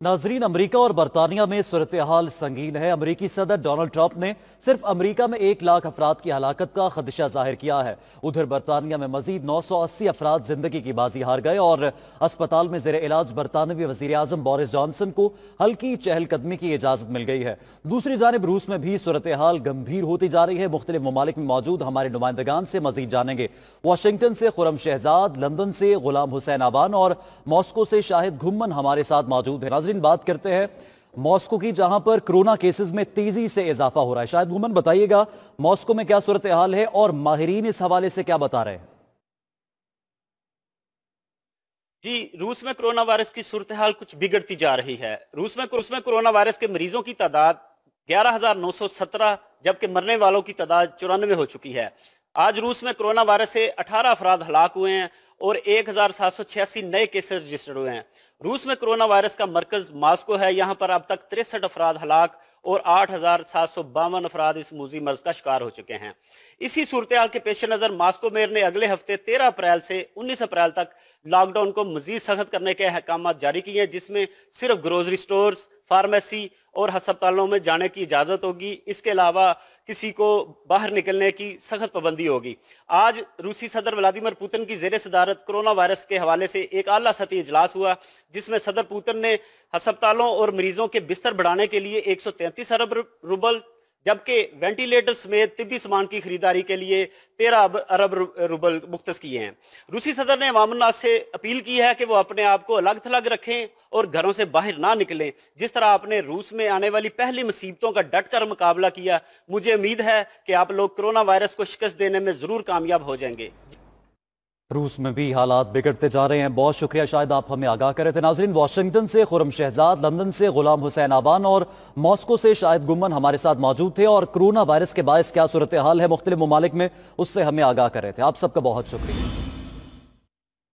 नाजरीन, अमरीका और बरतानिया में सूरत हाल संगीन है। अमरीकी सदर डोनाल्ड ट्रंप ने सिर्फ अमरीका में 1 लाख अफराद की हलाकत का खदशा जाहिर किया है। उधर बरतानिया में मजीद 980 अफराद जिंदगी की बाजी हार गए और अस्पताल में जेर इलाज बरतानवी वजीर आजम बोरिस जॉनसन को हल्की चहलकदमी की इजाजत मिल गई है। दूसरी जानिब रूस में भी सूरत हाल गंभीर होती जा रही है। मुख्तलिफ ममालिक में मौजूद हमारे नुमाइंदगान से मजीद जानेंगे। वाशिंगटन से खुरम शहजाद, लंदन से गुलाम हुसैन आबान और मॉस्को से शाहिद घुम्मन हमारे साथ मौजूद है। बात करते हैं मॉस्को की, जहां पर कोरोना केसेस में तेजी से इजाफा हो रहा है। शायद घुमन बताइएगा मॉस्को में क्या सूरत हाल है और माहिरीन इस हवाले से क्या बता रहे हैं। जी, रूस में कोरोना वायरस की सूरत हाल कुछ बिगड़ती जा रही है। रूस में कोरोना वायरस के मरीजों की तादाद 11,917 जबकि मरने वालों की तादाद 94 हो चुकी है। आज रूस में कोरोना वायरस से 18 अफराद हलाक हुए हैं और 1,786 नए केसेस रजिस्टर्ड हुए हैं। रूस में कोरोना वायरस का मरकज मॉस्को है। यहाँ पर अब तक 63 अफराद हलाक और 8,752 अफराद इस मूजी मर्ज का शिकार हो चुके हैं। इसी सूरत हाल के पेश नज़र मॉस्को मेयर ने अगले हफ्ते 13 अप्रैल से 19 अप्रैल तक लॉकडाउन को मजीद सख्त करने के अहकाम जारी किए हैं, जिसमें सिर्फ ग्रोसरी स्टोर्स, फार्मेसी और अस्पतालों में जाने की इजाज़त होगी। इसके अलावा किसी को बाहर निकलने की सख्त पाबंदी होगी। आज रूसी सदर व्लादिमीर पुतिन की जेर सदारत कोरोना वायरस के हवाले से एक आला सतही इजलास हुआ, जिसमें सदर पुतिन ने अस्पतालों और मरीजों के बिस्तर बढ़ाने के लिए 133 अरब रुबल जबकि वेंटिलेटर समेत तिब्बी सामान की खरीदारी के लिए 13 अरब रुबल मुख्तस किए हैं। रूसी सदर ने अवाम से अपील की है कि वो अपने आप को अलग थलग रखें और घरों से बाहर ना निकलें। जिस तरह आपने रूस में आने वाली पहली मुसीबतों का डट कर मुकाबला किया, मुझे उम्मीद है कि आप लोग कोरोना वायरस को शिकस्त देने में जरूर कामयाब हो जाएंगे। रूस में भी हालात बिगड़ते जा रहे हैं। बहुत शुक्रिया, शायद आप हमें आगाह करे थे। नाजरीन, वाशिंगटन से खुरम शहजाद, लंदन से गुलाम हुसैन आबान और मॉस्को से शाहिद गुम्मन हमारे साथ मौजूद थे और कोरोना वायरस के बायस क्या सूरत हाल है मुख्तलिफ ममालिक में, उससे हमें आगाह कर रहे थे। आप सबका बहुत शुक्रिया।